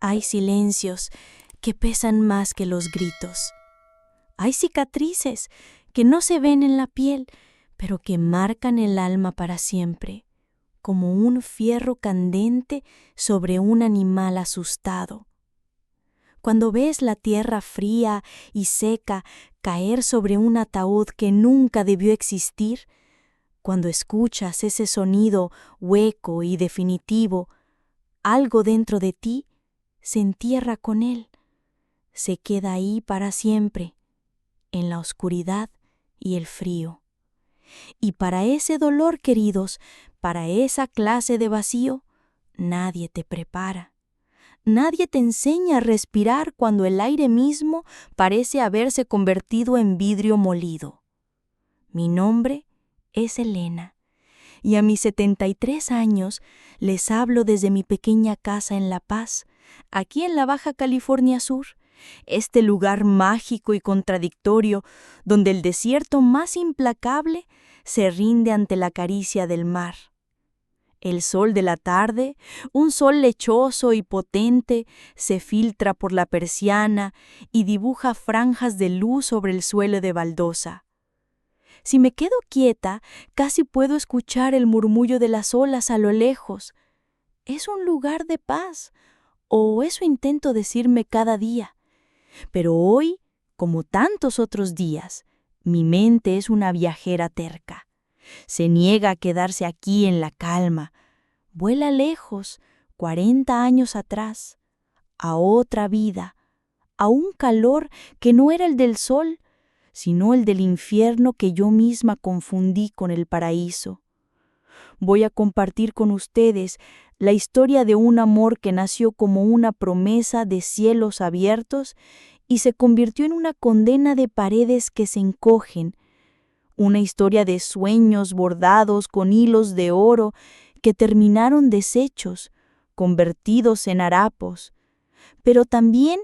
Hay silencios que pesan más que los gritos. Hay cicatrices que no se ven en la piel, pero que marcan el alma para siempre, como un fierro candente sobre un animal asustado. Cuando ves la tierra fría y seca caer sobre un ataúd que nunca debió existir, cuando escuchas ese sonido hueco y definitivo, algo dentro de ti se entierra con él, se queda ahí para siempre, en la oscuridad y el frío. Y para ese dolor, queridos, para esa clase de vacío, nadie te prepara. Nadie te enseña a respirar cuando el aire mismo parece haberse convertido en vidrio molido. Mi nombre es Elena, y a mis 73 años les hablo desde mi pequeña casa en La Paz, aquí en la Baja California Sur, este lugar mágico y contradictorio donde el desierto más implacable se rinde ante la caricia del mar. El sol de la tarde, un sol lechoso y potente, se filtra por la persiana y dibuja franjas de luz sobre el suelo de baldosa. Si me quedo quieta, casi puedo escuchar el murmullo de las olas a lo lejos. Es un lugar de paz, o eso intento decirme cada día. Pero hoy, como tantos otros días, mi mente es una viajera terca. Se niega a quedarse aquí en la calma. Vuela lejos, 40 años atrás, a otra vida, a un calor que no era el del sol, sino el del infierno que yo misma confundí con el paraíso. Voy a compartir con ustedes la historia de un amor que nació como una promesa de cielos abiertos y se convirtió en una condena de paredes que se encogen, una historia de sueños bordados con hilos de oro que terminaron deshechos, convertidos en harapos, pero también,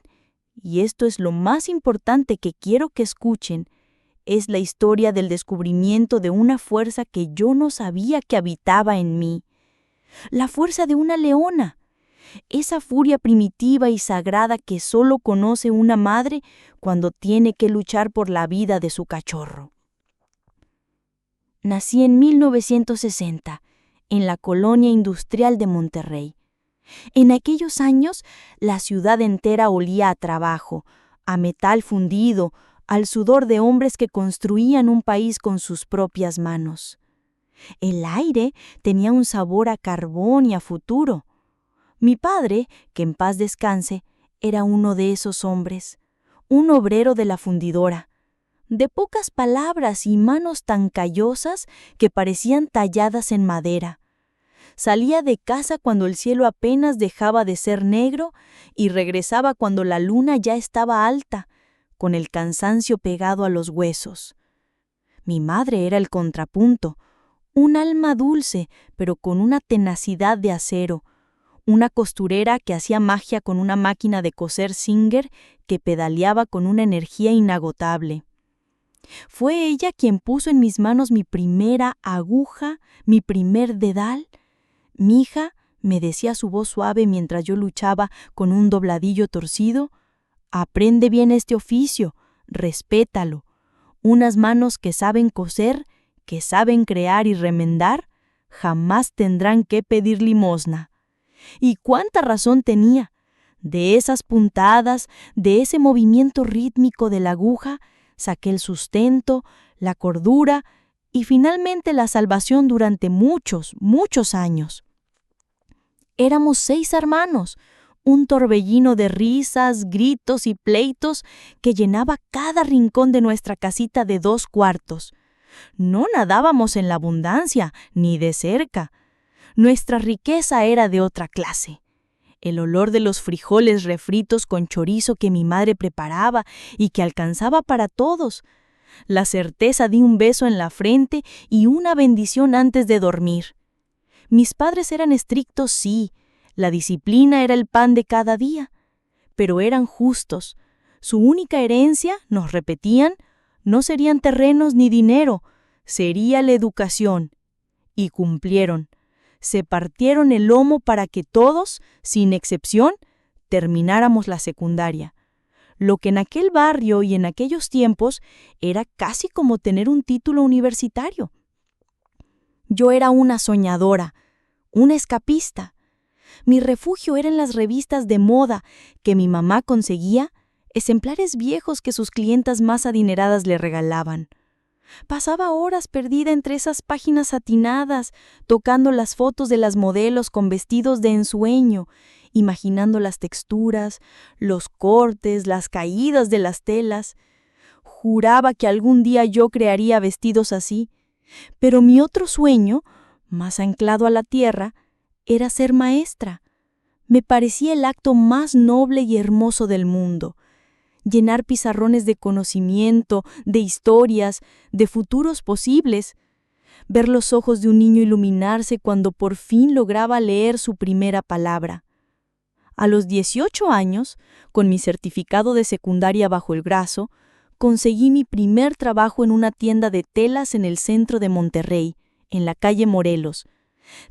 y esto es lo más importante que quiero que escuchen, es la historia del descubrimiento de una fuerza que yo no sabía que habitaba en mí, la fuerza de una leona, esa furia primitiva y sagrada que solo conoce una madre cuando tiene que luchar por la vida de su cachorro. Nací en 1960, en la colonia industrial de Monterrey. En aquellos años, la ciudad entera olía a trabajo, a metal fundido, al sudor de hombres que construían un país con sus propias manos. El aire tenía un sabor a carbón y a futuro. Mi padre, que en paz descanse, era uno de esos hombres, un obrero de la fundidora, de pocas palabras y manos tan callosas que parecían talladas en madera. Salía de casa cuando el cielo apenas dejaba de ser negro y regresaba cuando la luna ya estaba alta, con el cansancio pegado a los huesos. Mi madre era el contrapunto, un alma dulce, pero con una tenacidad de acero, una costurera que hacía magia con una máquina de coser Singer que pedaleaba con una energía inagotable. Fue ella quien puso en mis manos mi primera aguja, mi primer dedal. «Mija», me decía su voz suave mientras yo luchaba con un dobladillo torcido, «aprende bien este oficio, respétalo. Unas manos que saben coser, que saben crear y remendar, jamás tendrán que pedir limosna». Y cuánta razón tenía. De esas puntadas, de ese movimiento rítmico de la aguja, saqué el sustento, la cordura y finalmente la salvación durante muchos, muchos años. Éramos 6 hermanos, un torbellino de risas, gritos y pleitos que llenaba cada rincón de nuestra casita de 2 cuartos. No nadábamos en la abundancia, ni de cerca. Nuestra riqueza era de otra clase. El olor de los frijoles refritos con chorizo que mi madre preparaba y que alcanzaba para todos. La certeza de un beso en la frente y una bendición antes de dormir. Mis padres eran estrictos, sí, la disciplina era el pan de cada día, pero eran justos. Su única herencia, nos repetían, no serían terrenos ni dinero, sería la educación. Y cumplieron. Se partieron el lomo para que todos, sin excepción, termináramos la secundaria, lo que en aquel barrio y en aquellos tiempos era casi como tener un título universitario. Yo era una soñadora, una escapista. Mi refugio eran las revistas de moda que mi mamá conseguía, ejemplares viejos que sus clientas más adineradas le regalaban. Pasaba horas perdida entre esas páginas satinadas, tocando las fotos de las modelos con vestidos de ensueño, imaginando las texturas, los cortes, las caídas de las telas. Juraba que algún día yo crearía vestidos así, pero mi otro sueño, más anclado a la tierra, era ser maestra. Me parecía el acto más noble y hermoso del mundo. Llenar pizarrones de conocimiento, de historias, de futuros posibles. Ver los ojos de un niño iluminarse cuando por fin lograba leer su primera palabra. A los 18 años, con mi certificado de secundaria bajo el brazo, conseguí mi primer trabajo en una tienda de telas en el centro de Monterrey, en la calle Morelos.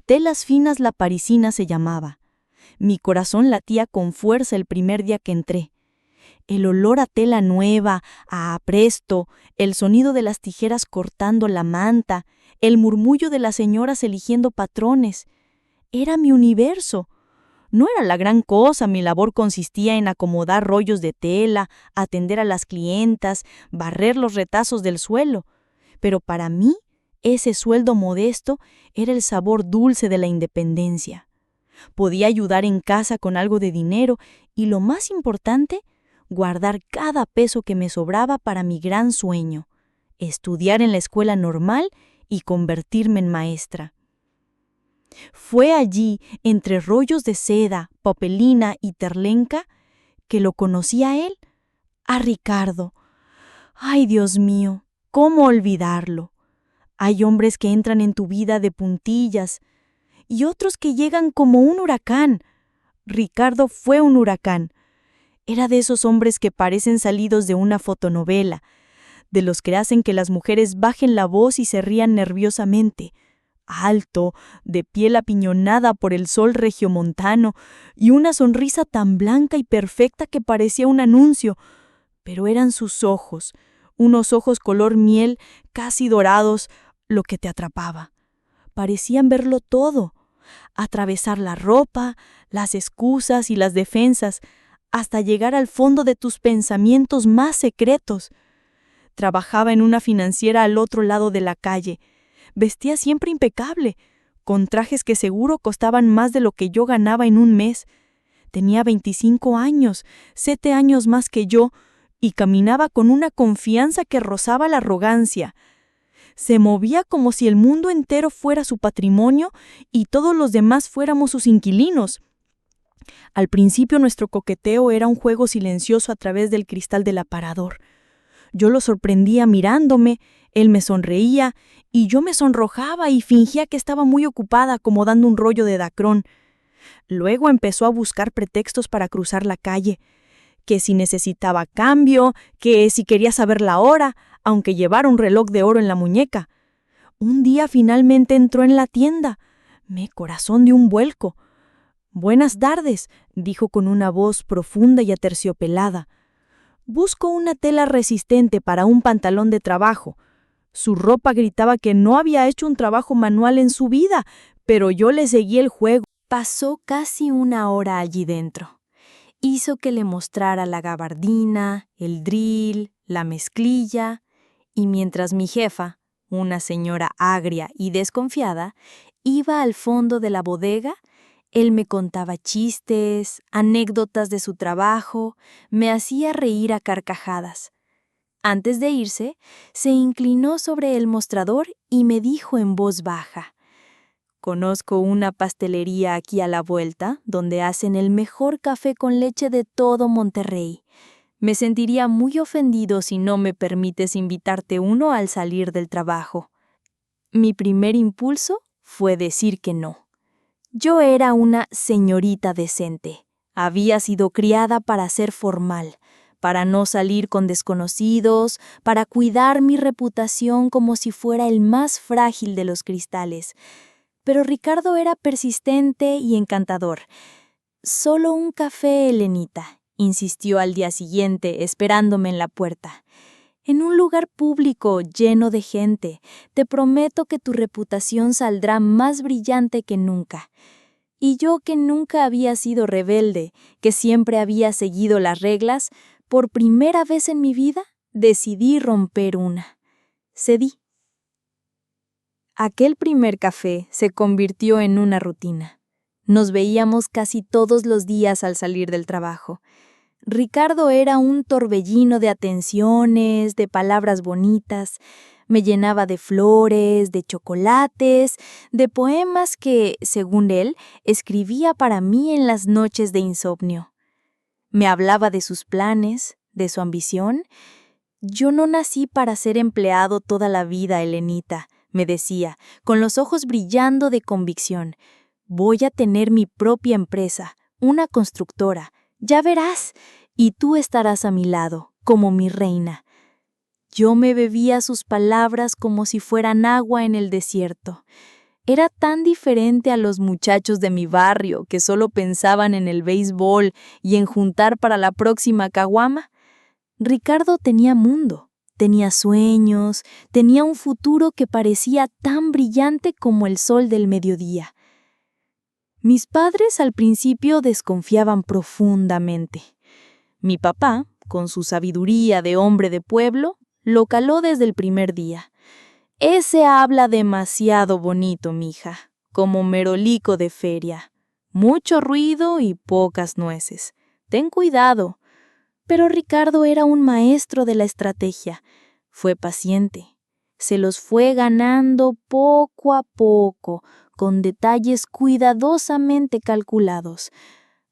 Telas Finas La Parisina se llamaba. Mi corazón latía con fuerza el primer día que entré. El olor a tela nueva, a apresto, el sonido de las tijeras cortando la manta, el murmullo de las señoras eligiendo patrones. Era mi universo. No era la gran cosa, mi labor consistía en acomodar rollos de tela, atender a las clientas, barrer los retazos del suelo. Pero para mí, ese sueldo modesto era el sabor dulce de la independencia. Podía ayudar en casa con algo de dinero y, lo más importante, guardar cada peso que me sobraba para mi gran sueño, estudiar en la escuela normal y convertirme en maestra. Fue allí, entre rollos de seda, papelina y terlenca, que lo conocí a él, a Ricardo. ¡Ay, Dios mío! ¿Cómo olvidarlo? Hay hombres que entran en tu vida de puntillas y otros que llegan como un huracán. Ricardo fue un huracán. Era de esos hombres que parecen salidos de una fotonovela, de los que hacen que las mujeres bajen la voz y se rían nerviosamente. Alto, de piel apiñonada por el sol regiomontano y una sonrisa tan blanca y perfecta que parecía un anuncio. Pero eran sus ojos, unos ojos color miel, casi dorados, lo que te atrapaba. Parecían verlo todo, atravesar la ropa, las excusas y las defensas, hasta llegar al fondo de tus pensamientos más secretos. Trabajaba en una financiera al otro lado de la calle. Vestía siempre impecable, con trajes que seguro costaban más de lo que yo ganaba en un mes. Tenía 25 años, 7 años más que yo, y caminaba con una confianza que rozaba la arrogancia. Se movía como si el mundo entero fuera su patrimonio y todos los demás fuéramos sus inquilinos. Al principio nuestro coqueteo era un juego silencioso a través del cristal del aparador. Yo lo sorprendía mirándome, él me sonreía y yo me sonrojaba y fingía que estaba muy ocupada acomodando un rollo de dacrón. Luego empezó a buscar pretextos para cruzar la calle, que si necesitaba cambio, que si quería saber la hora, aunque llevara un reloj de oro en la muñeca. Un día finalmente entró en la tienda. Mi corazón dio un vuelco. «Buenas tardes», dijo con una voz profunda y aterciopelada. «Busco una tela resistente para un pantalón de trabajo». Su ropa gritaba que no había hecho un trabajo manual en su vida, pero yo le seguí el juego. Pasó casi una hora allí dentro. Hizo que le mostrara la gabardina, el drill, la mezclilla, y mientras mi jefa, una señora agria y desconfiada, iba al fondo de la bodega, él me contaba chistes, anécdotas de su trabajo, me hacía reír a carcajadas. Antes de irse, se inclinó sobre el mostrador y me dijo en voz baja: «Conozco una pastelería aquí a la vuelta donde hacen el mejor café con leche de todo Monterrey. Me sentiría muy ofendido si no me permites invitarte uno al salir del trabajo». Mi primer impulso fue decir que no. Yo era una señorita decente. Había sido criada para ser formal, para no salir con desconocidos, para cuidar mi reputación como si fuera el más frágil de los cristales. Pero Ricardo era persistente y encantador. Solo un café, Elenita, insistió al día siguiente, esperándome en la puerta. En un lugar público, lleno de gente, te prometo que tu reputación saldrá más brillante que nunca. Y yo, que nunca había sido rebelde, que siempre había seguido las reglas, por primera vez en mi vida, decidí romper una. Cedí. Aquel primer café se convirtió en una rutina. Nos veíamos casi todos los días al salir del trabajo. Ricardo era un torbellino de atenciones, de palabras bonitas. Me llenaba de flores, de chocolates, de poemas que, según él, escribía para mí en las noches de insomnio. Me hablaba de sus planes, de su ambición. Yo no nací para ser empleado toda la vida, Elenita, me decía, con los ojos brillando de convicción. Voy a tener mi propia empresa, una constructora. Ya verás, y tú estarás a mi lado, como mi reina. Yo me bebía sus palabras como si fueran agua en el desierto. Era tan diferente a los muchachos de mi barrio que solo pensaban en el béisbol y en juntar para la próxima caguama. Ricardo tenía mundo, tenía sueños, tenía un futuro que parecía tan brillante como el sol del mediodía. Mis padres al principio desconfiaban profundamente. Mi papá, con su sabiduría de hombre de pueblo, lo caló desde el primer día. Ese habla demasiado bonito, mija, como merolico de feria. Mucho ruido y pocas nueces. Ten cuidado. Pero Ricardo era un maestro de la estrategia. Fue paciente. Se los fue ganando poco a poco, con detalles cuidadosamente calculados.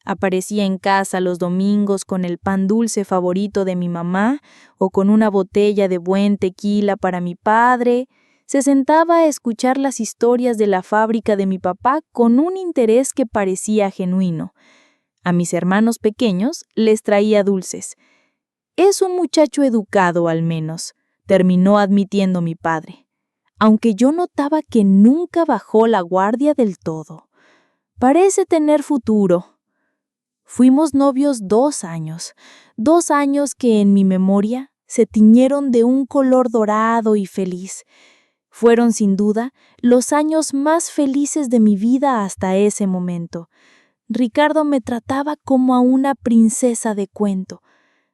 Aparecía en casa los domingos con el pan dulce favorito de mi mamá o con una botella de buen tequila para mi padre. Se sentaba a escuchar las historias de la fábrica de mi papá con un interés que parecía genuino. A mis hermanos pequeños les traía dulces. Es un muchacho educado, al menos, terminó admitiendo mi padre, aunque yo notaba que nunca bajó la guardia del todo. Parece tener futuro. Fuimos novios 2 años, 2 años que en mi memoria se tiñeron de un color dorado y feliz. Fueron sin duda los años más felices de mi vida hasta ese momento. Ricardo me trataba como a una princesa de cuento.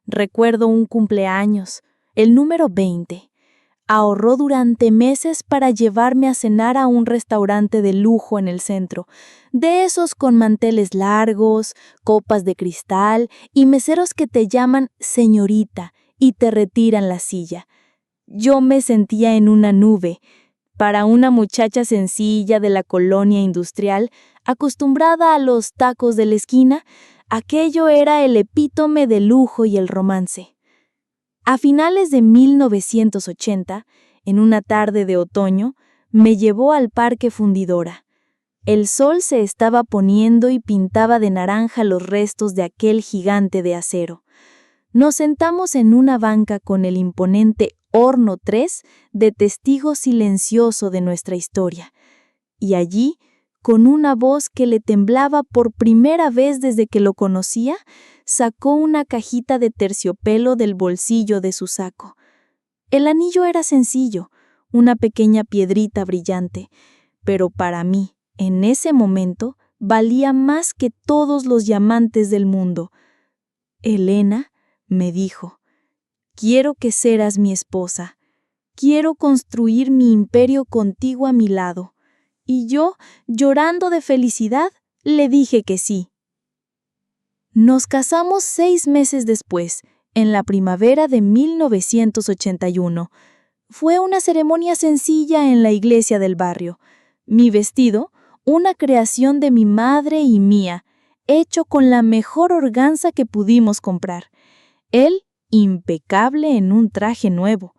Recuerdo un cumpleaños, el número 20. Ahorró durante meses para llevarme a cenar a un restaurante de lujo en el centro, de esos con manteles largos, copas de cristal y meseros que te llaman señorita y te retiran la silla. Yo me sentía en una nube. Para una muchacha sencilla de la colonia industrial, acostumbrada a los tacos de la esquina, aquello era el epítome del lujo y el romance. A finales de 1980, en una tarde de otoño, me llevó al Parque Fundidora. El sol se estaba poniendo y pintaba de naranja los restos de aquel gigante de acero. Nos sentamos en una banca con el imponente Horno 3 de testigo silencioso de nuestra historia. Y allí, con una voz que le temblaba por primera vez desde que lo conocía, sacó una cajita de terciopelo del bolsillo de su saco. El anillo era sencillo, una pequeña piedrita brillante, pero para mí, en ese momento, valía más que todos los diamantes del mundo. Elena, me dijo, quiero que seas mi esposa. Quiero construir mi imperio contigo a mi lado. Y yo, llorando de felicidad, le dije que sí. Nos casamos 6 meses después, en la primavera de 1981. Fue una ceremonia sencilla en la iglesia del barrio. Mi vestido, una creación de mi madre y mía, hecho con la mejor organza que pudimos comprar. Él, impecable en un traje nuevo.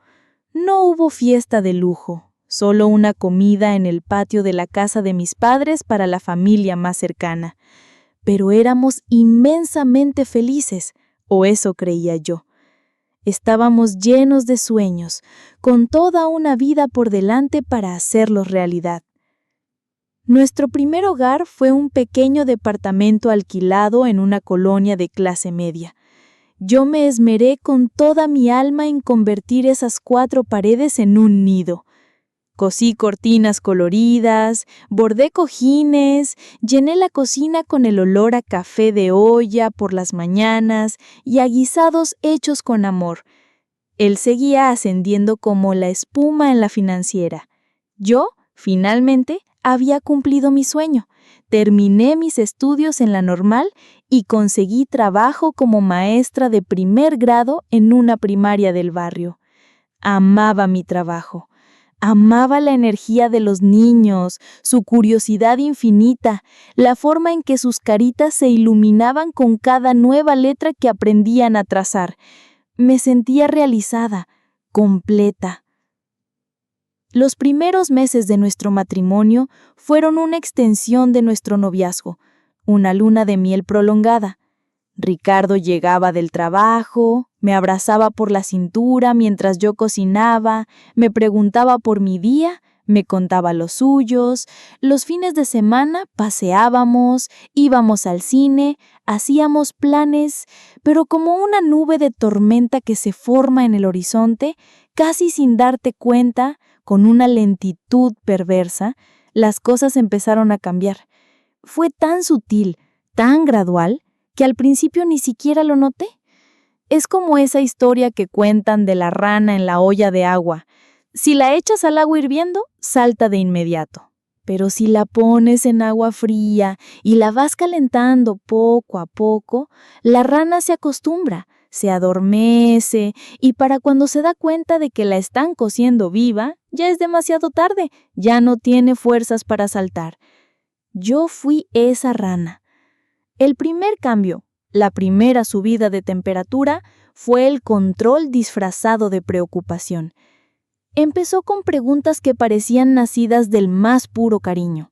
No hubo fiesta de lujo, solo una comida en el patio de la casa de mis padres para la familia más cercana. Pero éramos inmensamente felices, o eso creía yo. Estábamos llenos de sueños, con toda una vida por delante para hacerlos realidad. Nuestro primer hogar fue un pequeño departamento alquilado en una colonia de clase media. Yo me esmeré con toda mi alma en convertir esas 4 paredes en un nido. Cosí cortinas coloridas, bordé cojines, llené la cocina con el olor a café de olla por las mañanas y a guisados hechos con amor. Él seguía ascendiendo como la espuma en la financiera. Yo, finalmente, había cumplido mi sueño. Terminé mis estudios en la normal y conseguí trabajo como maestra de primer grado en una primaria del barrio. Amaba mi trabajo. Amaba la energía de los niños, su curiosidad infinita, la forma en que sus caritas se iluminaban con cada nueva letra que aprendían a trazar. Me sentía realizada, completa. Los primeros meses de nuestro matrimonio fueron una extensión de nuestro noviazgo, una luna de miel prolongada. Ricardo llegaba del trabajo, me abrazaba por la cintura mientras yo cocinaba, me preguntaba por mi día, me contaba los suyos. Los fines de semana paseábamos, íbamos al cine, hacíamos planes, pero como una nube de tormenta que se forma en el horizonte, casi sin darte cuenta, con una lentitud perversa, las cosas empezaron a cambiar. Fue tan sutil, tan gradual, que al principio ni siquiera lo noté. Es como esa historia que cuentan de la rana en la olla de agua. Si la echas al agua hirviendo, salta de inmediato. Pero si la pones en agua fría y la vas calentando poco a poco, la rana se acostumbra, se adormece y para cuando se da cuenta de que la están cociendo viva, ya es demasiado tarde, ya no tiene fuerzas para saltar. Yo fui esa rana. El primer cambio, la primera subida de temperatura, fue el control disfrazado de preocupación. Empezó con preguntas que parecían nacidas del más puro cariño.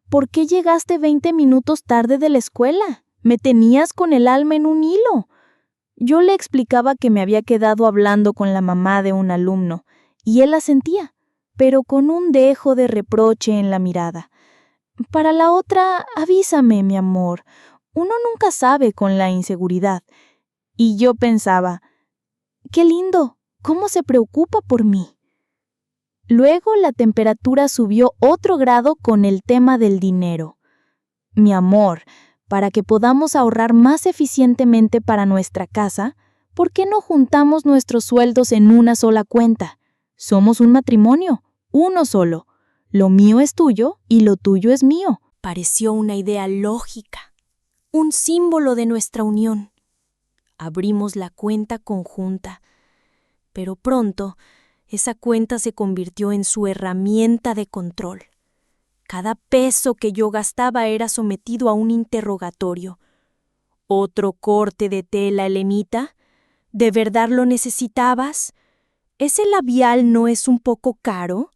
¿Por qué llegaste 20 minutos tarde de la escuela? Me tenías con el alma en un hilo. Yo le explicaba que me había quedado hablando con la mamá de un alumno, y él asentía, pero con un dejo de reproche en la mirada. Para la otra, avísame, mi amor. Uno nunca sabe con la inseguridad. Y yo pensaba, qué lindo, cómo se preocupa por mí. Luego la temperatura subió otro grado con el tema del dinero. Mi amor, para que podamos ahorrar más eficientemente para nuestra casa, ¿por qué no juntamos nuestros sueldos en una sola cuenta? Somos un matrimonio, uno solo. Lo mío es tuyo y lo tuyo es mío. Pareció una idea lógica, un símbolo de nuestra unión. Abrimos la cuenta conjunta, pero pronto esa cuenta se convirtió en su herramienta de control. Cada peso que yo gastaba era sometido a un interrogatorio. ¿Otro corte de tela, Elenita? ¿De verdad lo necesitabas? ¿Ese labial no es un poco caro?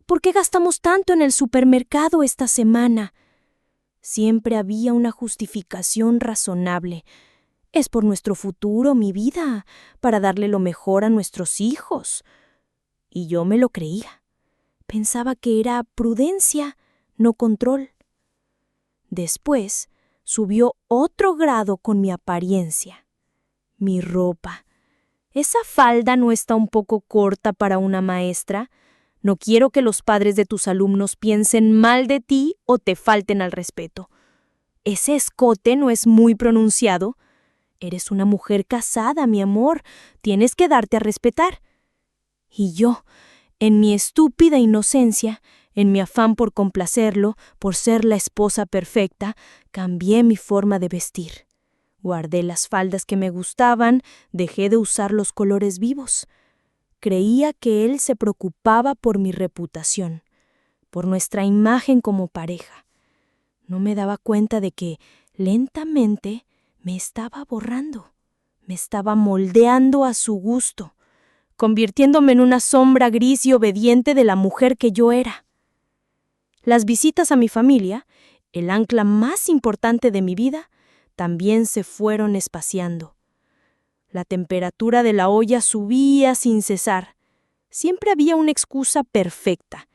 ¿Por qué gastamos tanto en el supermercado esta semana? Siempre había una justificación razonable. Es por nuestro futuro, mi vida, para darle lo mejor a nuestros hijos. Y yo me lo creía. Pensaba que era prudencia, no control. Después subió otro grado con mi apariencia. Mi ropa. ¿Esa falda no está un poco corta para una maestra? No quiero que los padres de tus alumnos piensen mal de ti o te falten al respeto. ¿Ese escote no es muy pronunciado? Eres una mujer casada, mi amor. Tienes que darte a respetar. Y yo, en mi estúpida inocencia, en mi afán por complacerlo, por ser la esposa perfecta, cambié mi forma de vestir. Guardé las faldas que me gustaban, dejé de usar los colores vivos. Creía que él se preocupaba por mi reputación, por nuestra imagen como pareja. No me daba cuenta de que, lentamente, me estaba borrando, me estaba moldeando a su gusto, convirtiéndome en una sombra gris y obediente de la mujer que yo era. Las visitas a mi familia, el ancla más importante de mi vida, también se fueron espaciando. La temperatura de la olla subía sin cesar. Siempre había una excusa perfecta.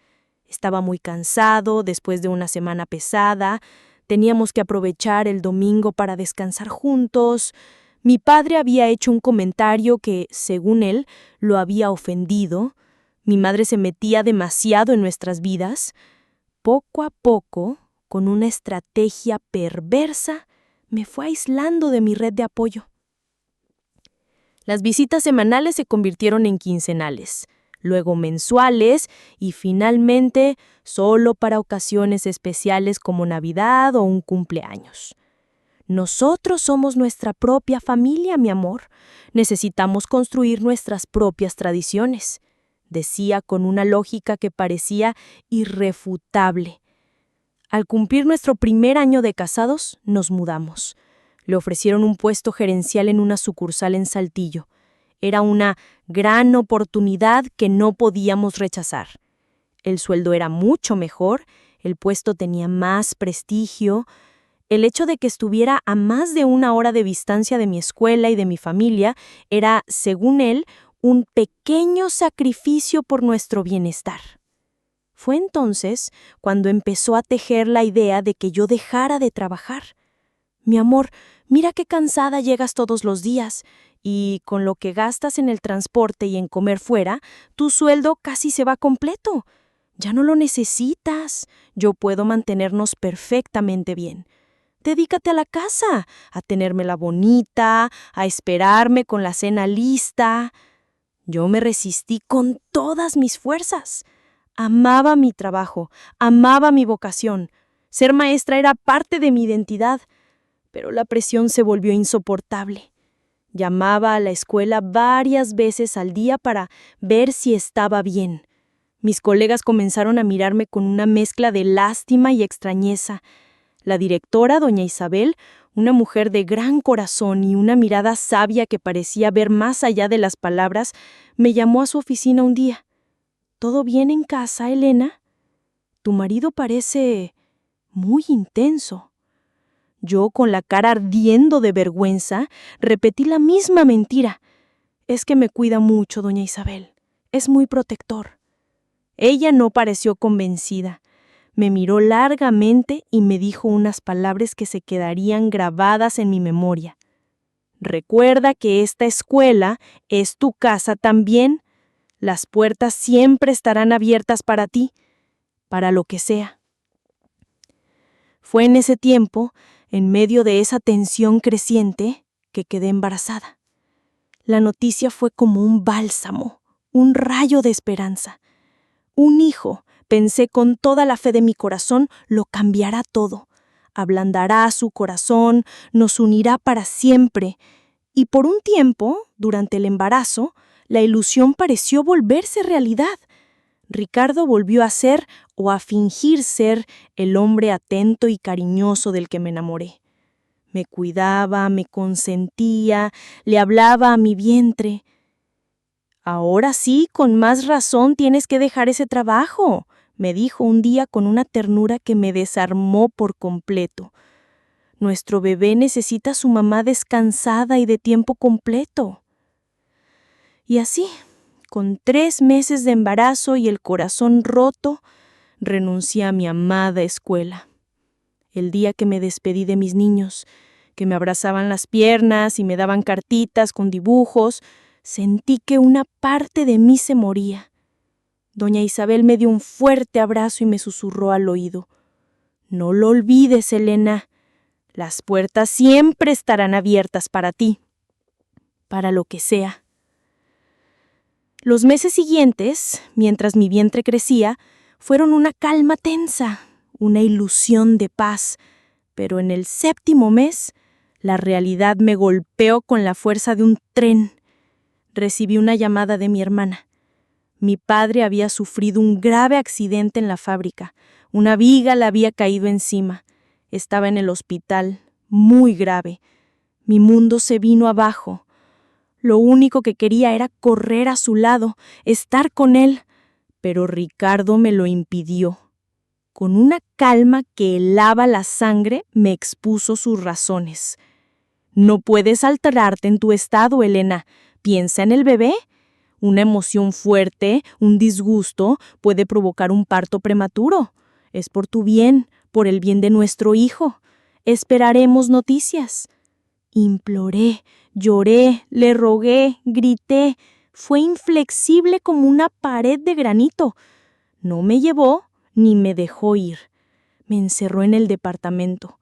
Estaba muy cansado después de una semana pesada. Teníamos que aprovechar el domingo para descansar juntos. Mi padre había hecho un comentario que, según él, lo había ofendido. Mi madre se metía demasiado en nuestras vidas. Poco a poco, con una estrategia perversa, me fue aislando de mi red de apoyo. Las visitas semanales se convirtieron en quincenales, luego mensuales y finalmente solo para ocasiones especiales como Navidad o un cumpleaños. Nosotros somos nuestra propia familia, mi amor. Necesitamos construir nuestras propias tradiciones, decía con una lógica que parecía irrefutable. Al cumplir nuestro primer año de casados, nos mudamos. Le ofrecieron un puesto gerencial en una sucursal en Saltillo. Era una gran oportunidad que no podíamos rechazar. El sueldo era mucho mejor, el puesto tenía más prestigio. El hecho de que estuviera a más de 1 hora de distancia de mi escuela y de mi familia era, según él, un pequeño sacrificio por nuestro bienestar. Fue entonces cuando empezó a tejer la idea de que yo dejara de trabajar. Mi amor, mira qué cansada llegas todos los días, y con lo que gastas en el transporte y en comer fuera, tu sueldo casi se va completo. Ya no lo necesitas. Yo puedo mantenernos perfectamente bien. Dedícate a la casa, a tenérmela bonita, a esperarme con la cena lista. Yo me resistí con todas mis fuerzas. Amaba mi trabajo, amaba mi vocación. Ser maestra era parte de mi identidad. Pero la presión se volvió insoportable. Llamaba a la escuela varias veces al día para ver si estaba bien. Mis colegas comenzaron a mirarme con una mezcla de lástima y extrañeza. La directora, doña Isabel, una mujer de gran corazón y una mirada sabia que parecía ver más allá de las palabras, me llamó a su oficina un día. ¿Todo bien en casa, Elena? Tu marido parece muy intenso. Yo, con la cara ardiendo de vergüenza, repetí la misma mentira. Es que me cuida mucho, doña Isabel. Es muy protector. Ella no pareció convencida. Me miró largamente y me dijo unas palabras que se quedarían grabadas en mi memoria. Recuerda que esta escuela es tu casa también. Las puertas siempre estarán abiertas para ti, para lo que sea. Fue en ese tiempo, en medio de esa tensión creciente, que quedé embarazada. La noticia fue como un bálsamo, un rayo de esperanza. Un hijo, pensé con toda la fe de mi corazón, lo cambiará todo. Ablandará su corazón, nos unirá para siempre. Y por un tiempo, durante el embarazo, la ilusión pareció volverse realidad. Ricardo volvió a ser o a fingir ser el hombre atento y cariñoso del que me enamoré. Me cuidaba, me consentía, le hablaba a mi vientre. Ahora sí, con más razón tienes que dejar ese trabajo, me dijo un día con una ternura que me desarmó por completo. Nuestro bebé necesita a su mamá descansada y de tiempo completo. Y así, con 3 meses de embarazo y el corazón roto, renuncié a mi amada escuela. El día que me despedí de mis niños, que me abrazaban las piernas y me daban cartitas con dibujos, sentí que una parte de mí se moría. Doña Isabel me dio un fuerte abrazo y me susurró al oído: «No lo olvides, Elena. Las puertas siempre estarán abiertas para ti, para lo que sea». Los meses siguientes, mientras mi vientre crecía, fueron una calma tensa, una ilusión de paz, pero en el 7º mes, la realidad me golpeó con la fuerza de un tren. Recibí una llamada de mi hermana. Mi padre había sufrido un grave accidente en la fábrica. Una viga le había caído encima. Estaba en el hospital, muy grave. Mi mundo se vino abajo. Lo único que quería era correr a su lado, estar con él, pero Ricardo me lo impidió. Con una calma que helaba la sangre, me expuso sus razones. «No puedes alterarte en tu estado, Elena. Piensa en el bebé. Una emoción fuerte, un disgusto, puede provocar un parto prematuro. Es por tu bien, por el bien de nuestro hijo. Esperaremos noticias. Imploré, lloré, le rogué, grité. Fue inflexible como una pared de granito. No me llevó ni me dejó ir. Me encerró en el departamento.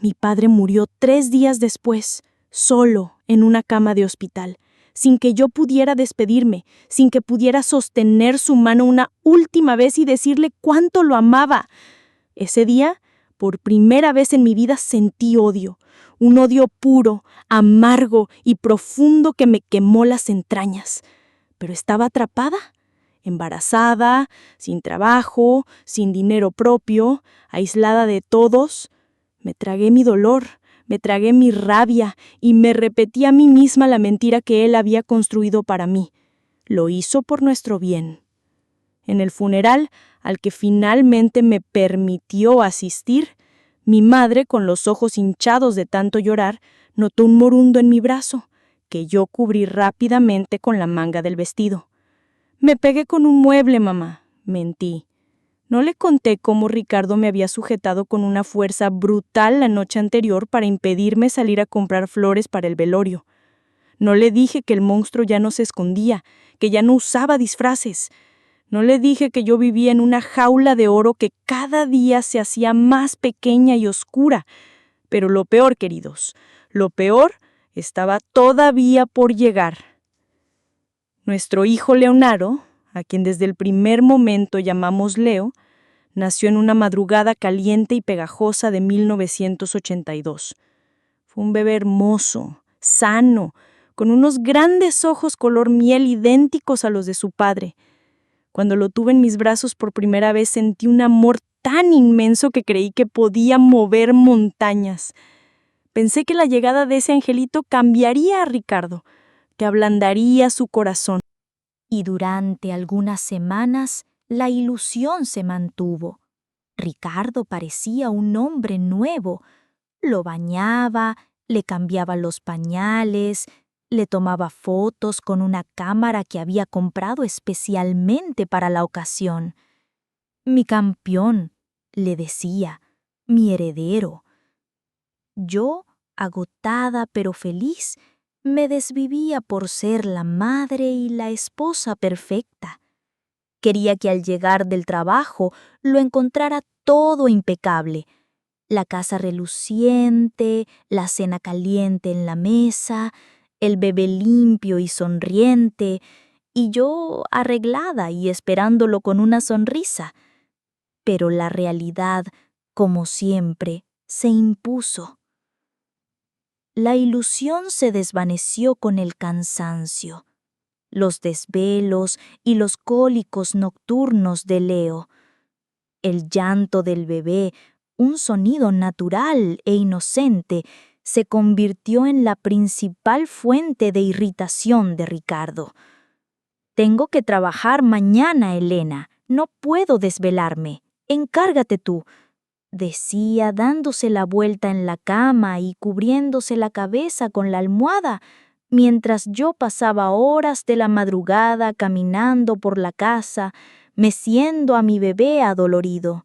Mi padre murió 3 días después, solo, en una cama de hospital, sin que yo pudiera despedirme, sin que pudiera sostener su mano una última vez y decirle cuánto lo amaba. Ese día, por primera vez en mi vida, sentí odio, un odio puro, amargo y profundo que me quemó las entrañas. Pero estaba atrapada, embarazada, sin trabajo, sin dinero propio, aislada de todos. Me tragué mi dolor, me tragué mi rabia y me repetí a mí misma la mentira que él había construido para mí. Lo hizo por nuestro bien. En el funeral, al que finalmente me permitió asistir, mi madre, con los ojos hinchados de tanto llorar, notó un morundo en mi brazo, que yo cubrí rápidamente con la manga del vestido. Me pegué con un mueble, mamá. Mentí. No le conté cómo Ricardo me había sujetado con una fuerza brutal la noche anterior para impedirme salir a comprar flores para el velorio. No le dije que el monstruo ya no se escondía, que ya no usaba disfraces. No le dije que yo vivía en una jaula de oro que cada día se hacía más pequeña y oscura. Pero lo peor, queridos, lo peor estaba todavía por llegar. Nuestro hijo Leonardo, a quien desde el primer momento llamamos Leo, nació en una madrugada caliente y pegajosa de 1982. Fue un bebé hermoso, sano, con unos grandes ojos color miel idénticos a los de su padre. Cuando lo tuve en mis brazos por primera vez sentí un amor tan inmenso que creí que podía mover montañas. Pensé que la llegada de ese angelito cambiaría a Ricardo, que ablandaría su corazón. Y durante algunas semanas la ilusión se mantuvo. Ricardo parecía un hombre nuevo. Lo bañaba, le cambiaba los pañales, le tomaba fotos con una cámara que había comprado especialmente para la ocasión. Mi campeón, le decía, mi heredero. Yo, agotada pero feliz, me desvivía por ser la madre y la esposa perfecta. Quería que al llegar del trabajo lo encontrara todo impecable. La casa reluciente, la cena caliente en la mesa, el bebé limpio y sonriente, y yo arreglada y esperándolo con una sonrisa. Pero la realidad, como siempre, se impuso. La ilusión se desvaneció con el cansancio, los desvelos y los cólicos nocturnos de Leo. El llanto del bebé, un sonido natural e inocente, se convirtió en la principal fuente de irritación de Ricardo. «Tengo que trabajar mañana, Elena. No puedo desvelarme. Encárgate tú», decía dándose la vuelta en la cama y cubriéndose la cabeza con la almohada, mientras yo pasaba horas de la madrugada caminando por la casa, meciendo a mi bebé adolorido.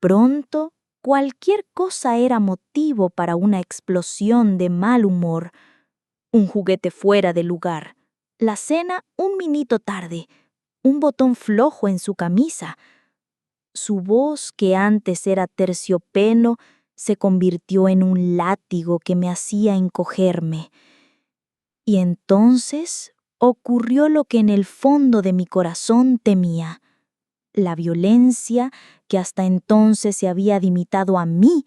Pronto, cualquier cosa era motivo para una explosión de mal humor. Un juguete fuera de lugar, la cena un minuto tarde, un botón flojo en su camisa. Su voz, que antes era terciopelo, se convirtió en un látigo que me hacía encogerme. Y entonces ocurrió lo que en el fondo de mi corazón temía. La violencia, que hasta entonces se había limitado a mí,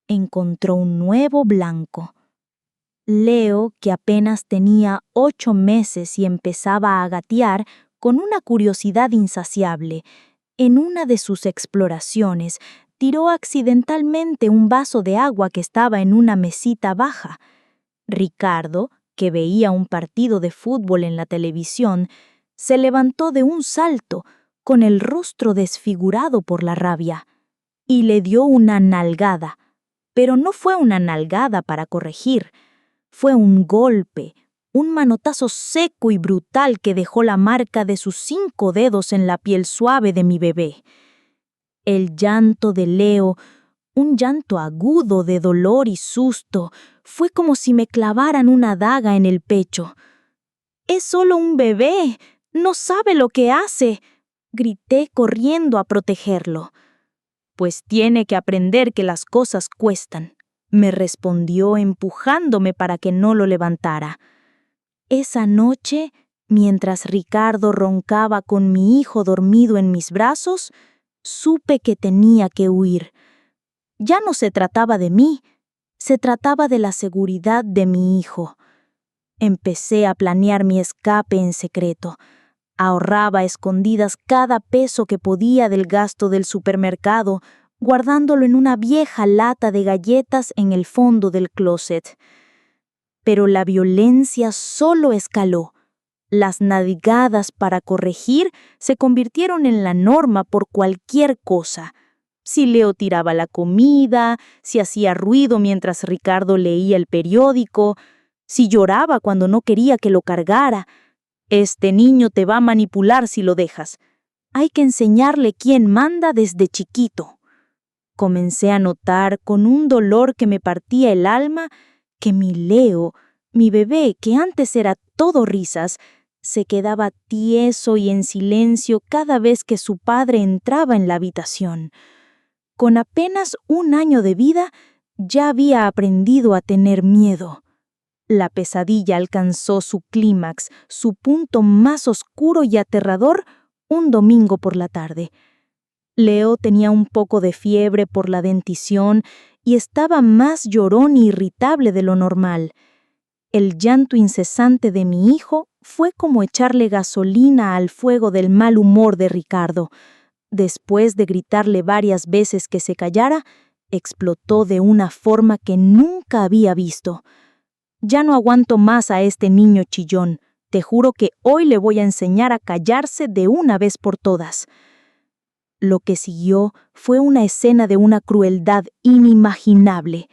encontró un nuevo blanco. Leo, que apenas tenía 8 meses y empezaba a gatear con una curiosidad insaciable, en una de sus exploraciones tiró accidentalmente un vaso de agua que estaba en una mesita baja. Ricardo, que veía un partido de fútbol en la televisión, se levantó de un salto, con el rostro desfigurado por la rabia, y le dio una nalgada. Pero no fue una nalgada para corregir, fue un golpe, un manotazo seco y brutal que dejó la marca de sus 5 dedos en la piel suave de mi bebé. El llanto de Leo, un llanto agudo de dolor y susto, fue como si me clavaran una daga en el pecho. «Es solo un bebé, no sabe lo que hace», grité corriendo a protegerlo. «Pues tiene que aprender que las cosas cuestan», me respondió empujándome para que no lo levantara. Esa noche, mientras Ricardo roncaba con mi hijo dormido en mis brazos, supe que tenía que huir. Ya no se trataba de mí, se trataba de la seguridad de mi hijo. Empecé a planear mi escape en secreto. Ahorraba a escondidas cada peso que podía del gasto del supermercado, guardándolo en una vieja lata de galletas en el fondo del closet. Pero la violencia solo escaló. Las nalgadas para corregir se convirtieron en la norma por cualquier cosa. Si Leo tiraba la comida, si hacía ruido mientras Ricardo leía el periódico, si lloraba cuando no quería que lo cargara. «Este niño te va a manipular si lo dejas. Hay que enseñarle quién manda desde chiquito». Comencé a notar con un dolor que me partía el alma que mi Leo, mi bebé, que antes era todo risas, se quedaba tieso y en silencio cada vez que su padre entraba en la habitación. Con apenas 1 año de vida, ya había aprendido a tener miedo. La pesadilla alcanzó su clímax, su punto más oscuro y aterrador, un domingo por la tarde. Leo tenía un poco de fiebre por la dentición y estaba más llorón y irritable de lo normal. El llanto incesante de mi hijo fue como echarle gasolina al fuego del mal humor de Ricardo. Después de gritarle varias veces que se callara, explotó de una forma que nunca había visto. «Ya no aguanto más a este niño chillón. Te juro que hoy le voy a enseñar a callarse de una vez por todas». Lo que siguió fue una escena de una crueldad inimaginable.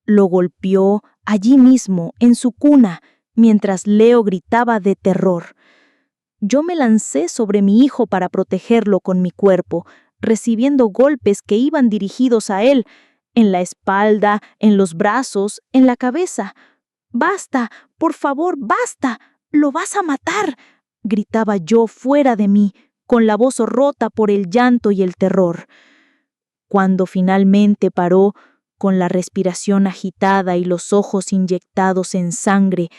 Lo golpeó allí mismo, en su cuna, mientras Leo gritaba de terror. Yo me lancé sobre mi hijo para protegerlo con mi cuerpo, recibiendo golpes que iban dirigidos a él, en la espalda, en los brazos, en la cabeza. «Basta, por favor, basta, lo vas a matar», gritaba yo fuera de mí, con la voz rota por el llanto y el terror. Cuando finalmente paró, con la respiración agitada y los ojos inyectados en sangre,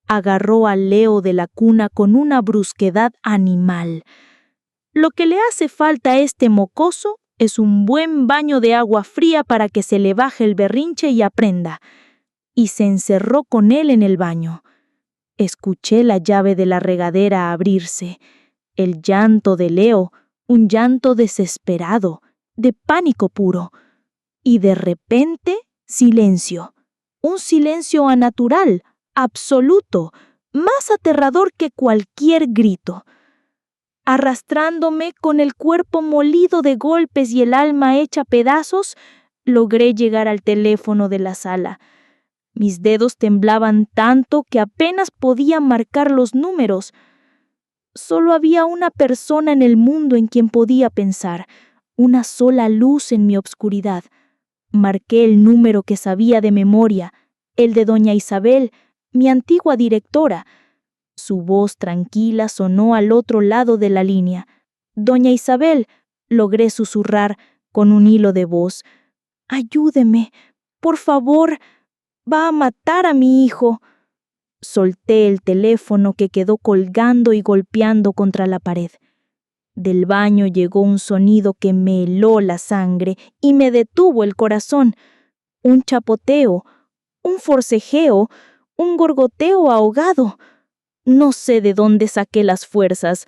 agarró a Leo de la cuna con una brusquedad animal. «Lo que le hace falta a este mocoso es un buen baño de agua fría para que se le baje el berrinche y aprenda». Y se encerró con él en el baño. Escuché la llave de la regadera abrirse. El llanto de Leo, un llanto desesperado, de pánico puro. Y de repente, silencio. Un silencio anatural, absoluto, más aterrador que cualquier grito. Arrastrándome con el cuerpo molido de golpes y el alma hecha pedazos, logré llegar al teléfono de la sala. Mis dedos temblaban tanto que apenas podía marcar los números. Solo había una persona en el mundo en quien podía pensar, una sola luz en mi obscuridad. Marqué el número que sabía de memoria, el de doña Isabel, mi antigua directora. Su voz tranquila sonó al otro lado de la línea. «Doña Isabel», logré susurrar con un hilo de voz. «Ayúdeme, por favor. Va a matar a mi hijo». Solté el teléfono que quedó colgando y golpeando contra la pared. Del baño llegó un sonido que me heló la sangre y me detuvo el corazón. Un chapoteo, un forcejeo, un gorgoteo ahogado. No sé de dónde saqué las fuerzas.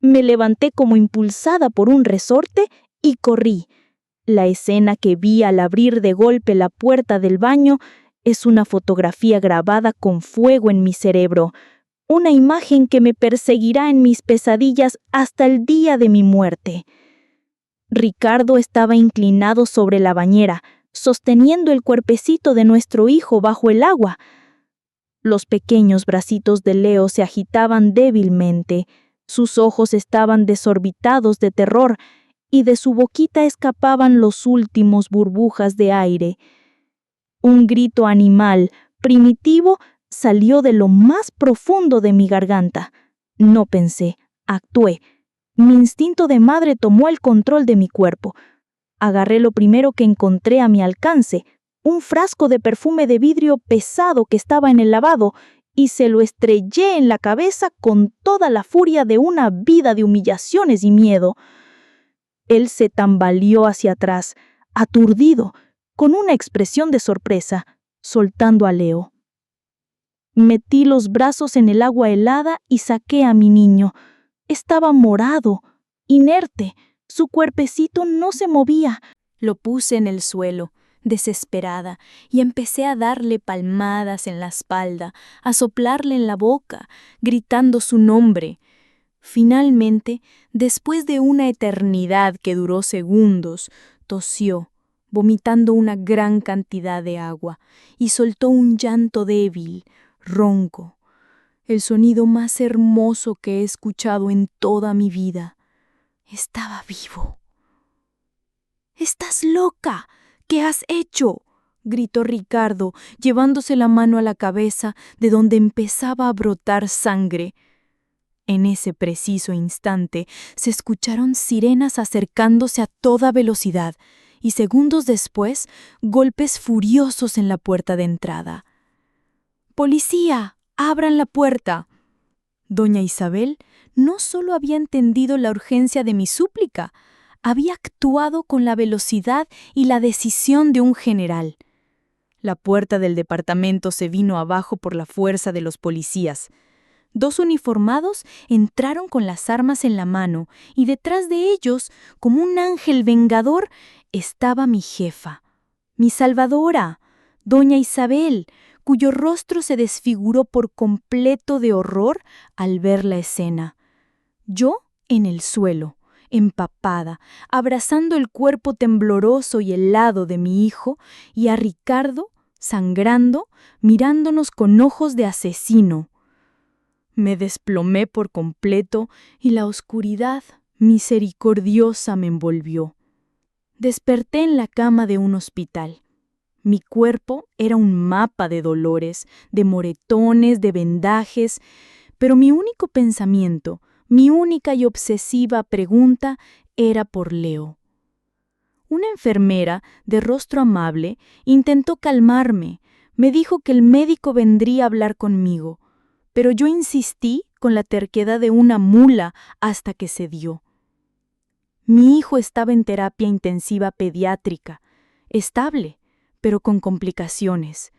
Me levanté como impulsada por un resorte y corrí. La escena que vi al abrir de golpe la puerta del baño es una fotografía grabada con fuego en mi cerebro, una imagen que me perseguirá en mis pesadillas hasta el día de mi muerte. Ricardo estaba inclinado sobre la bañera, sosteniendo el cuerpecito de nuestro hijo bajo el agua. Los pequeños bracitos de Leo se agitaban débilmente, sus ojos estaban desorbitados de terror y de su boquita escapaban los últimos burbujas de aire. Un grito animal, primitivo, salió de lo más profundo de mi garganta. No pensé, actué. Mi instinto de madre tomó el control de mi cuerpo. Agarré lo primero que encontré a mi alcance, un frasco de perfume de vidrio pesado que estaba en el lavabo, y se lo estrellé en la cabeza con toda la furia de una vida de humillaciones y miedo. Él se tambaleó hacia atrás, aturdido, con una expresión de sorpresa, soltando a Leo. Metí los brazos en el agua helada y saqué a mi niño. Estaba morado, inerte, su cuerpecito no se movía. Lo puse en el suelo, desesperada, y empecé a darle palmadas en la espalda, a soplarle en la boca, gritando su nombre. Finalmente, después de una eternidad que duró segundos, tosió, vomitando una gran cantidad de agua, y soltó un llanto débil, ronco, el sonido más hermoso que he escuchado en toda mi vida. Estaba vivo. «¡Estás loca! ¿Qué has hecho?», gritó Ricardo, llevándose la mano a la cabeza de donde empezaba a brotar sangre. En ese preciso instante se escucharon sirenas acercándose a toda velocidad y segundos después golpes furiosos en la puerta de entrada. «¡Policía! ¡Abran la puerta!». Doña Isabel no solo había entendido la urgencia de mi súplica, había actuado con la velocidad y la decisión de un general. La puerta del departamento se vino abajo por la fuerza de los policías. 2 uniformados entraron con las armas en la mano y detrás de ellos, como un ángel vengador, estaba mi jefa, mi salvadora, doña Isabel, cuyo rostro se desfiguró por completo de horror al ver la escena. Yo en el suelo, empapada, abrazando el cuerpo tembloroso y helado de mi hijo, y a Ricardo, sangrando, mirándonos con ojos de asesino. Me desplomé por completo y la oscuridad misericordiosa me envolvió. Desperté en la cama de un hospital. Mi cuerpo era un mapa de dolores, de moretones, de vendajes, pero mi único pensamiento, mi única y obsesiva pregunta era por Leo. Una enfermera, de rostro amable, intentó calmarme. Me dijo que el médico vendría a hablar conmigo, pero yo insistí con la terquedad de una mula hasta que cedió. Mi hijo estaba en terapia intensiva pediátrica, estable, pero con complicaciones.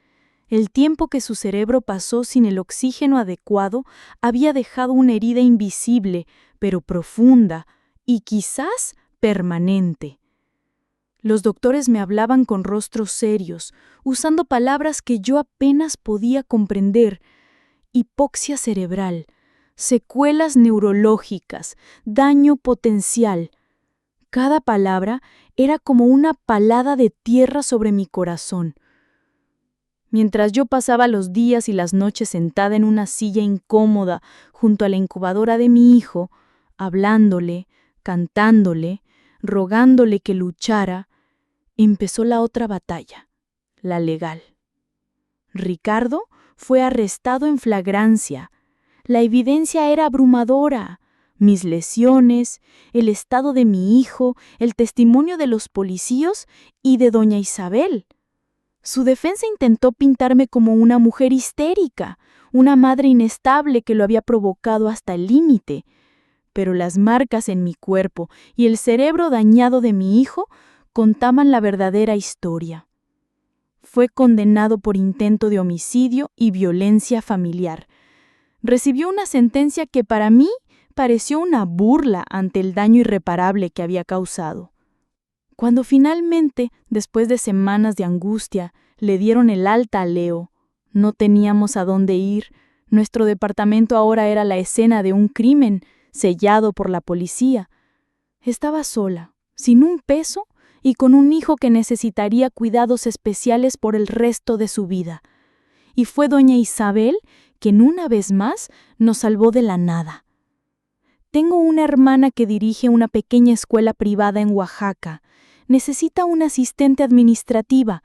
El tiempo que su cerebro pasó sin el oxígeno adecuado había dejado una herida invisible, pero profunda y quizás permanente. Los doctores me hablaban con rostros serios, usando palabras que yo apenas podía comprender: hipoxia cerebral, secuelas neurológicas, daño potencial. Cada palabra era como una palada de tierra sobre mi corazón. Mientras yo pasaba los días y las noches sentada en una silla incómoda junto a la incubadora de mi hijo, hablándole, cantándole, rogándole que luchara, empezó la otra batalla, la legal. Ricardo fue arrestado en flagrancia. La evidencia era abrumadora. Mis lesiones, el estado de mi hijo, el testimonio de los policías y de doña Isabel. Su defensa intentó pintarme como una mujer histérica, una madre inestable que lo había provocado hasta el límite. Pero las marcas en mi cuerpo y el cerebro dañado de mi hijo contaban la verdadera historia. Fue condenado por intento de homicidio y violencia familiar. Recibió una sentencia que para mí pareció una burla ante el daño irreparable que había causado. Cuando finalmente, después de semanas de angustia, le dieron el alta a Leo, no teníamos a dónde ir. Nuestro departamento ahora era la escena de un crimen, sellado por la policía. Estaba sola, sin un peso y con un hijo que necesitaría cuidados especiales por el resto de su vida. y fue doña Isabel quien una vez más nos salvó de la nada. Tengo una hermana que dirige una pequeña escuela privada en Oaxaca. Necesita una asistente administrativa.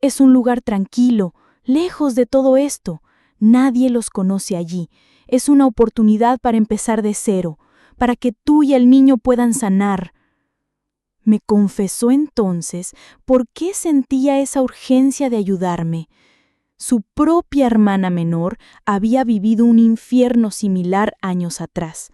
Es un lugar tranquilo, lejos de todo esto. Nadie los conoce allí. Es una oportunidad para empezar de cero, para que tú y el niño puedan sanar. Me confesó entonces por qué sentía esa urgencia de ayudarme. Su propia hermana menor había vivido un infierno similar años atrás.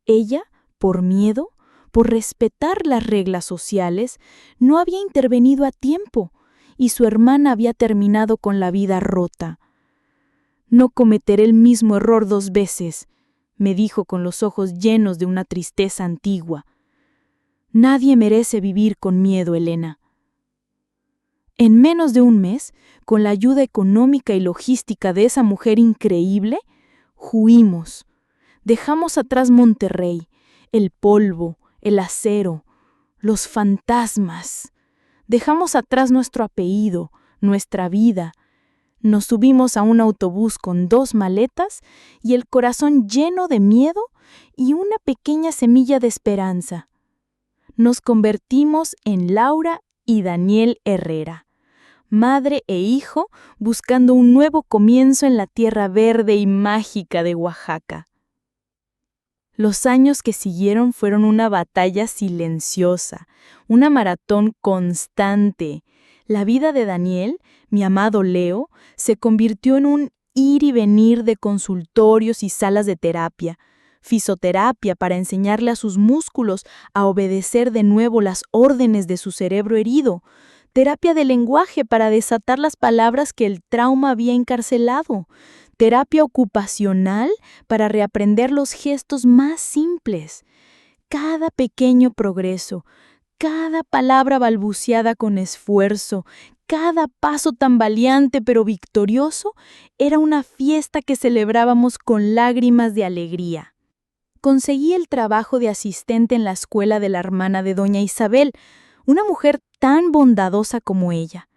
Ella, por miedo, por respetar las reglas sociales, no había intervenido a tiempo, y su hermana había terminado con la vida rota. No cometeré el mismo error 2 veces, me dijo con los ojos llenos de una tristeza antigua. Nadie merece vivir con miedo, Elena. En menos de un mes, con la ayuda económica y logística de esa mujer increíble, huimos. Dejamos atrás Monterrey, el polvo, el acero, los fantasmas. Dejamos atrás nuestro apellido, nuestra vida. Nos subimos a un autobús con 2 maletas y el corazón lleno de miedo y una pequeña semilla de esperanza. Nos convertimos en Laura y Daniel Herrera, madre e hijo buscando un nuevo comienzo en la tierra verde y mágica de Oaxaca. Los años que siguieron fueron una batalla silenciosa, una maratón constante. La vida de Daniel, mi amado Leo, se convirtió en un ir y venir de consultorios y salas de terapia, fisioterapia para enseñarle a sus músculos a obedecer de nuevo las órdenes de su cerebro herido, terapia de lenguaje para desatar las palabras que el trauma había encarcelado, terapia ocupacional para reaprender los gestos más simples. Cada pequeño progreso, cada palabra balbuceada con esfuerzo, cada paso tambaleante pero victorioso, era una fiesta que celebrábamos con lágrimas de alegría. Conseguí el trabajo de asistente en la escuela de la hermana de doña Isabel, una mujer tan bondadosa como ella.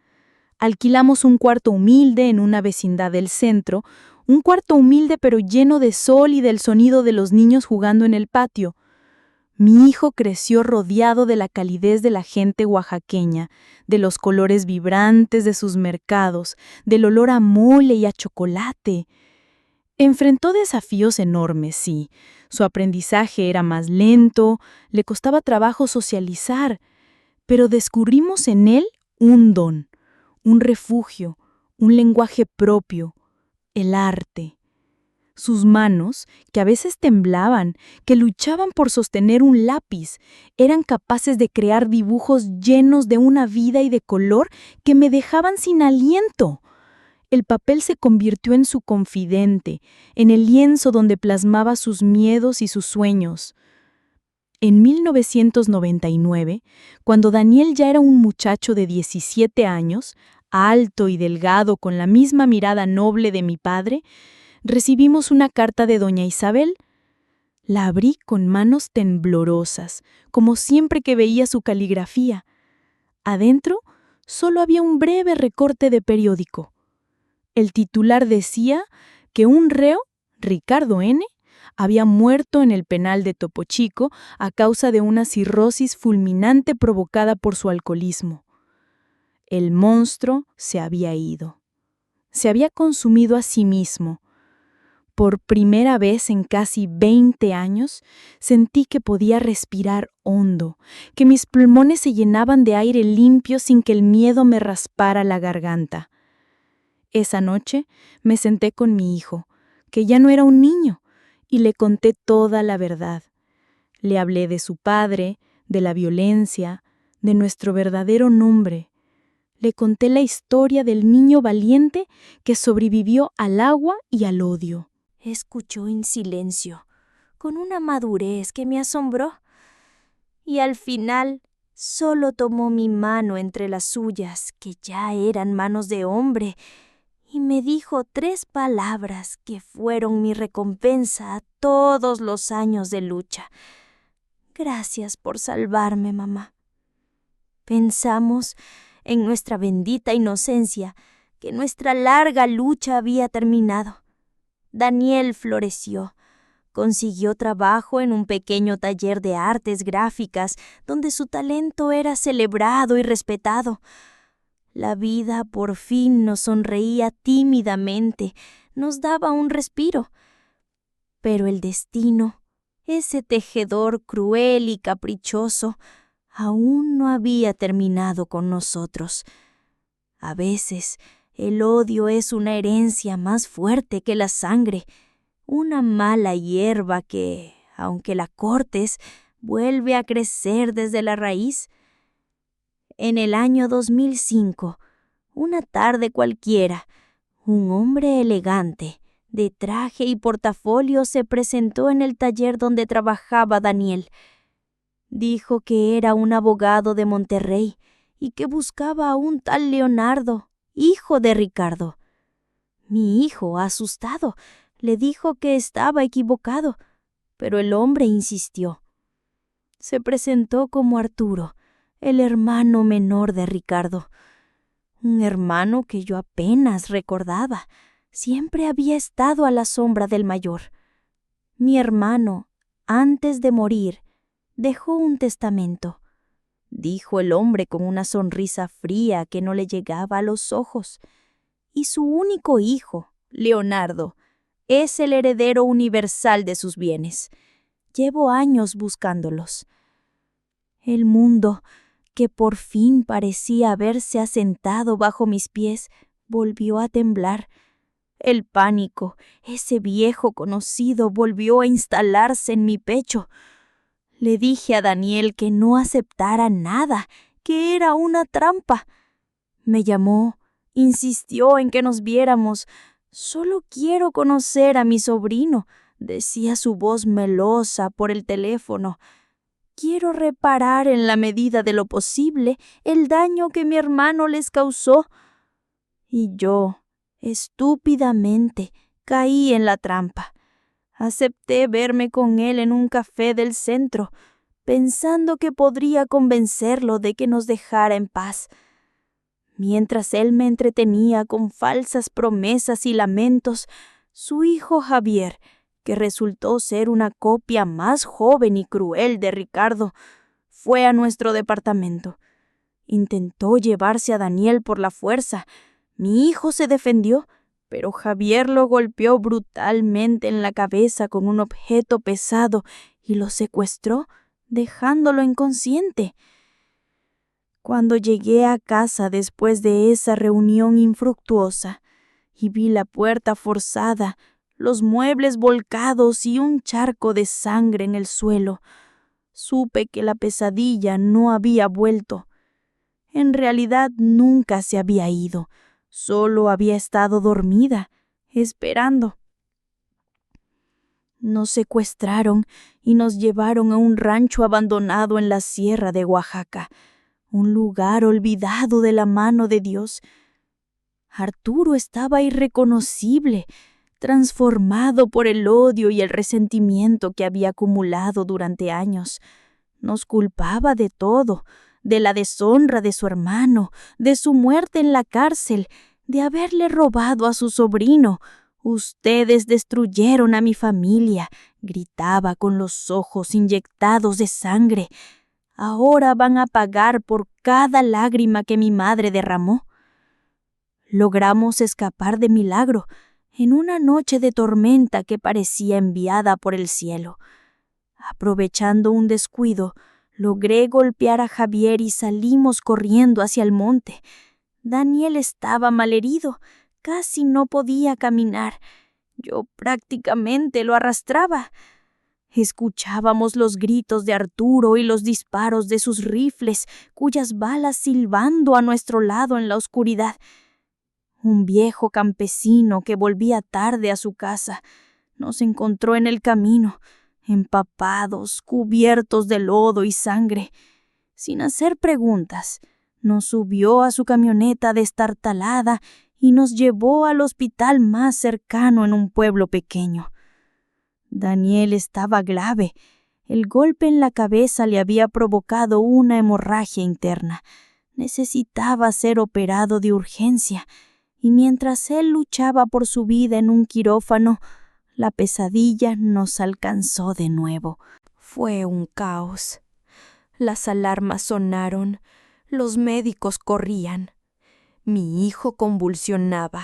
Alquilamos un cuarto humilde en una vecindad del centro, un cuarto humilde pero lleno de sol y del sonido de los niños jugando en el patio. Mi hijo creció rodeado de la calidez de la gente oaxaqueña, de los colores vibrantes de sus mercados, del olor a mole y a chocolate. Enfrentó desafíos enormes, sí. Su aprendizaje era más lento, le costaba trabajo socializar, pero descubrimos en él un don, un refugio, un lenguaje propio, el arte. Sus manos, que a veces temblaban, que luchaban por sostener un lápiz, eran capaces de crear dibujos llenos de una vida y de color que me dejaban sin aliento. El papel se convirtió en su confidente, en el lienzo donde plasmaba sus miedos y sus sueños. En 1999, cuando Daniel ya era un muchacho de 17 años, alto y delgado con la misma mirada noble de mi padre, recibimos una carta de doña Isabel. La abrí con manos temblorosas, como siempre que veía su caligrafía. Adentro solo había un breve recorte de periódico. El titular decía que un reo, Ricardo N., había muerto en el penal de Topo Chico a causa de una cirrosis fulminante provocada por su alcoholismo. El monstruo se había ido. Se había consumido a sí mismo. Por primera vez en casi 20 años, sentí que podía respirar hondo, que mis pulmones se llenaban de aire limpio sin que el miedo me raspara la garganta. Esa noche me senté con mi hijo, que ya no era un niño, y le conté toda la verdad. Le hablé de su padre, de la violencia, de nuestro verdadero nombre. Le conté la historia del niño valiente que sobrevivió al agua y al odio. Escuchó en silencio, con una madurez que me asombró, y al final solo tomó mi mano entre las suyas, que ya eran manos de hombre, y me dijo 3 palabras que fueron mi recompensa a todos los años de lucha. Gracias por salvarme, mamá. Pensamos, en nuestra bendita inocencia, que nuestra larga lucha había terminado. Daniel floreció. Consiguió trabajo en un pequeño taller de artes gráficas donde su talento era celebrado y respetado. La vida por fin nos sonreía tímidamente, nos daba un respiro. Pero el destino, ese tejedor cruel y caprichoso, aún no había terminado con nosotros. A veces, el odio es una herencia más fuerte que la sangre, una mala hierba que, aunque la cortes, vuelve a crecer desde la raíz. En el año 2005, una tarde cualquiera, un hombre elegante, de traje y portafolio, se presentó en el taller donde trabajaba Daniel. Dijo que era un abogado de Monterrey y que buscaba a un tal Leonardo, hijo de Ricardo. Mi hijo, asustado, le dijo que estaba equivocado, pero el hombre insistió. Se presentó como Arturo, el hermano menor de Ricardo. Un hermano que yo apenas recordaba. Siempre había estado a la sombra del mayor. Mi hermano, antes de morir, dejó un testamento, dijo el hombre con una sonrisa fría que no le llegaba a los ojos. Y su único hijo, Leonardo, es el heredero universal de sus bienes. Llevo años buscándolos. El mundo, que por fin parecía haberse asentado bajo mis pies, volvió a temblar. El pánico, ese viejo conocido, volvió a instalarse en mi pecho. Le dije a Daniel que no aceptara nada, que era una trampa. Me llamó, insistió en que nos viéramos. «Solo quiero conocer a mi sobrino», decía su voz melosa por el teléfono. «Quiero reparar en la medida de lo posible el daño que mi hermano les causó». Y yo, estúpidamente, caí en la trampa. Acepté verme con él en un café del centro, pensando que podría convencerlo de que nos dejara en paz. Mientras él me entretenía con falsas promesas y lamentos, su hijo Javier, que resultó ser una copia más joven y cruel de Ricardo, fue a nuestro departamento. Intentó llevarse a Daniel por la fuerza. Mi hijo se defendió, pero Javier lo golpeó brutalmente en la cabeza con un objeto pesado y lo secuestró, dejándolo inconsciente. Cuando llegué a casa después de esa reunión infructuosa y vi la puerta forzada, los muebles volcados y un charco de sangre en el suelo, supe que la pesadilla no había vuelto. En realidad nunca se había ido, solo había estado dormida, esperando. Nos secuestraron y nos llevaron a un rancho abandonado en la sierra de Oaxaca, un lugar olvidado de la mano de Dios. Arturo estaba irreconocible, transformado por el odio y el resentimiento que había acumulado durante años. Nos culpaba de todo, de la deshonra de su hermano, de su muerte en la cárcel, de haberle robado a su sobrino. «Ustedes destruyeron a mi familia», gritaba con los ojos inyectados de sangre. «Ahora van a pagar por cada lágrima que mi madre derramó». Logramos escapar de milagro en una noche de tormenta que parecía enviada por el cielo. Aprovechando un descuido, logré golpear a Javier y salimos corriendo hacia el monte. Daniel estaba malherido, casi no podía caminar. Yo prácticamente lo arrastraba. Escuchábamos los gritos de Arturo y los disparos de sus rifles, cuyas balas silbando a nuestro lado en la oscuridad. Un viejo campesino que volvía tarde a su casa nos encontró en el camino, empapados, cubiertos de lodo y sangre. Sin hacer preguntas, nos subió a su camioneta destartalada y nos llevó al hospital más cercano en un pueblo pequeño. Daniel estaba grave. El golpe en la cabeza le había provocado una hemorragia interna. Necesitaba ser operado de urgencia y mientras él luchaba por su vida en un quirófano, la pesadilla nos alcanzó de nuevo. Fue un caos. Las alarmas sonaron, los médicos corrían. Mi hijo convulsionaba.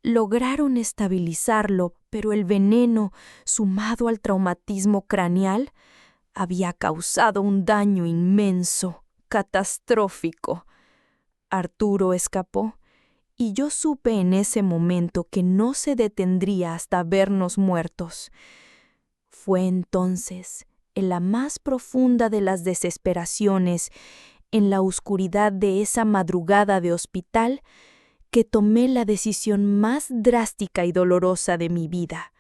Lograron estabilizarlo, pero el veneno, sumado al traumatismo craneal, había causado un daño inmenso, catastrófico. Arturo escapó, y yo supe en ese momento que no se detendría hasta vernos muertos. Fue entonces, en la más profunda de las desesperaciones, en la oscuridad de esa madrugada de hospital, que tomé la decisión más drástica y dolorosa de mi vida.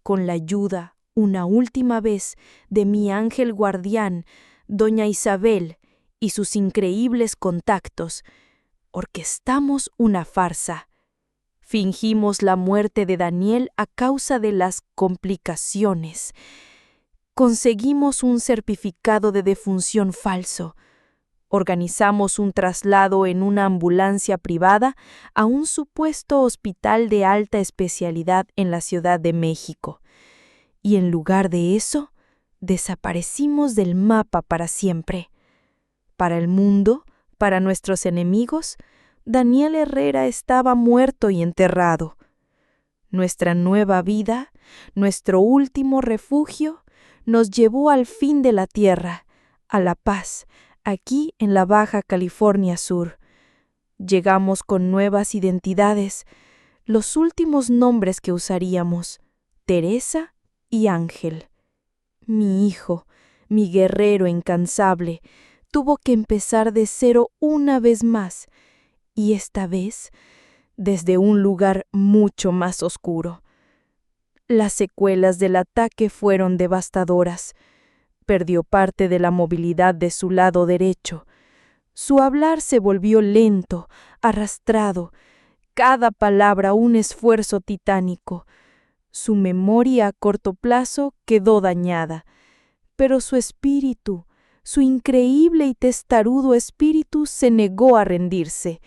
Con la ayuda, una última vez, de mi ángel guardián, doña Isabel, y sus increíbles contactos, orquestamos una farsa. Fingimos la muerte de Daniel a causa de las complicaciones. Conseguimos un certificado de defunción falso. Organizamos un traslado en una ambulancia privada a un supuesto hospital de alta especialidad en la Ciudad de México. Y en lugar de eso, desaparecimos del mapa para siempre. Para el mundo, para nuestros enemigos, Daniel Herrera estaba muerto y enterrado. Nuestra nueva vida, nuestro último refugio, nos llevó al fin de la tierra, a la paz, aquí en la Baja California Sur. Llegamos con nuevas identidades, los últimos nombres que usaríamos, Teresa y Ángel. Mi hijo, mi guerrero incansable, tuvo que empezar de cero una vez más, y esta vez desde un lugar mucho más oscuro. Las secuelas del ataque fueron devastadoras. Perdió parte de la movilidad de su lado derecho. Su hablar se volvió lento, arrastrado, cada palabra un esfuerzo titánico. Su memoria a corto plazo quedó dañada, pero su espíritu, su increíble y testarudo espíritu se negó a rendirse.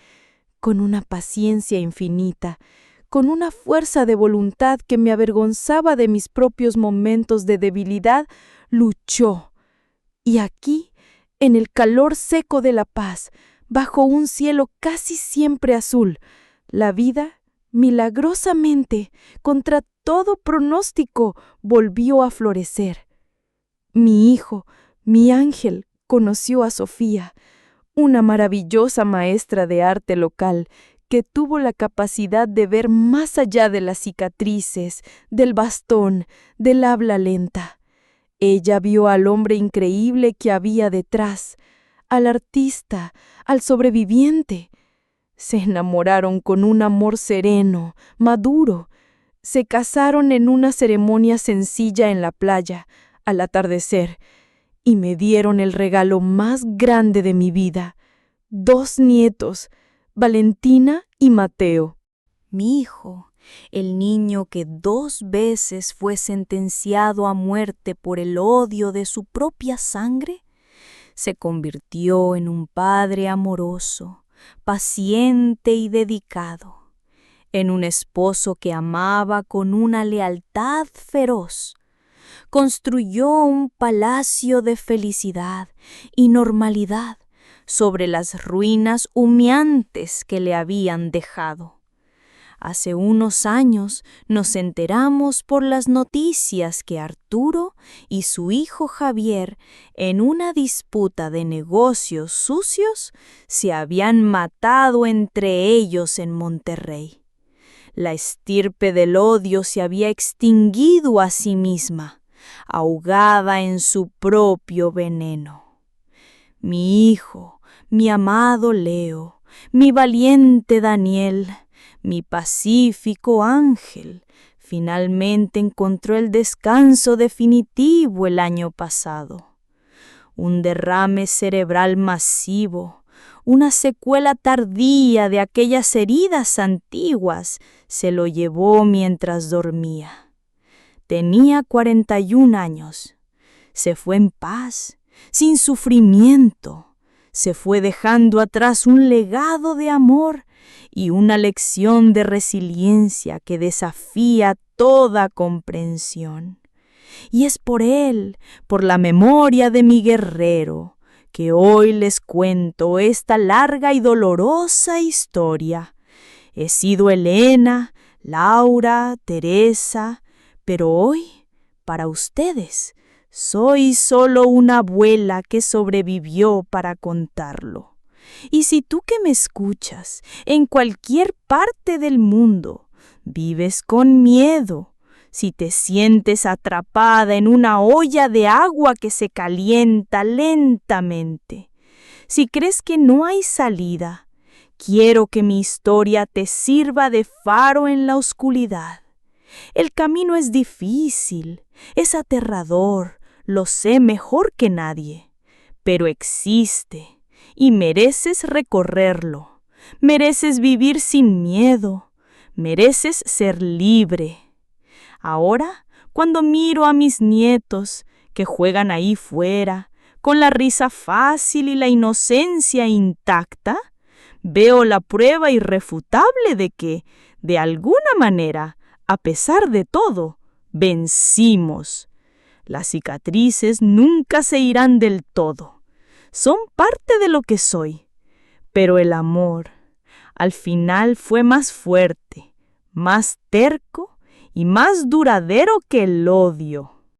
Con una paciencia infinita, con una fuerza de voluntad que me avergonzaba de mis propios momentos de debilidad, luchó. Y aquí, en el calor seco de la paz, bajo un cielo casi siempre azul, la vida, milagrosamente, contra todo pronóstico, volvió a florecer. Mi hijo, mi ángel, conoció a Sofía, una maravillosa maestra de arte local que tuvo la capacidad de ver más allá de las cicatrices, del bastón, del habla lenta. Ella vio al hombre increíble que había detrás, al artista, al sobreviviente. Se enamoraron con un amor sereno, maduro. Se casaron en una ceremonia sencilla en la playa, al atardecer, y me dieron el regalo más grande de mi vida, 2 nietos, Valentina y Mateo. Mi hijo, el niño que 2 veces fue sentenciado a muerte por el odio de su propia sangre, se convirtió en un padre amoroso, paciente y dedicado, en un esposo que amaba con una lealtad feroz. Construyó un palacio de felicidad y normalidad sobre las ruinas humeantes que le habían dejado. Hace unos años nos enteramos por las noticias que Arturo y su hijo Javier, en una disputa de negocios sucios, se habían matado entre ellos en Monterrey. La estirpe del odio se había extinguido a sí misma, ahogada en su propio veneno. Mi hijo, mi amado Leo, mi valiente Daniel, mi pacífico Ángel, finalmente encontró el descanso definitivo el año pasado. Un derrame cerebral masivo, una secuela tardía de aquellas heridas antiguas, se lo llevó mientras dormía. Tenía 41 años. Se fue en paz, sin sufrimiento. Se fue dejando atrás un legado de amor y una lección de resiliencia que desafía toda comprensión. Y es por él, por la memoria de mi guerrero, que hoy les cuento esta larga y dolorosa historia. He sido Elena, Laura, Teresa, pero hoy, para ustedes, soy solo una abuela que sobrevivió para contarlo. Y si tú que me escuchas, en cualquier parte del mundo, vives con miedo, si te sientes atrapada en una olla de agua que se calienta lentamente, si crees que no hay salida, quiero que mi historia te sirva de faro en la oscuridad. El camino es difícil, es aterrador, lo sé mejor que nadie, pero existe y mereces recorrerlo. Mereces vivir sin miedo, mereces ser libre. Ahora, cuando miro a mis nietos que juegan ahí fuera, con la risa fácil y la inocencia intacta, veo la prueba irrefutable de que, de alguna manera, a pesar de todo, vencimos. Las cicatrices nunca se irán del todo. Son parte de lo que soy. Pero el amor, al final, fue más fuerte, más terco y más duradero que el odio.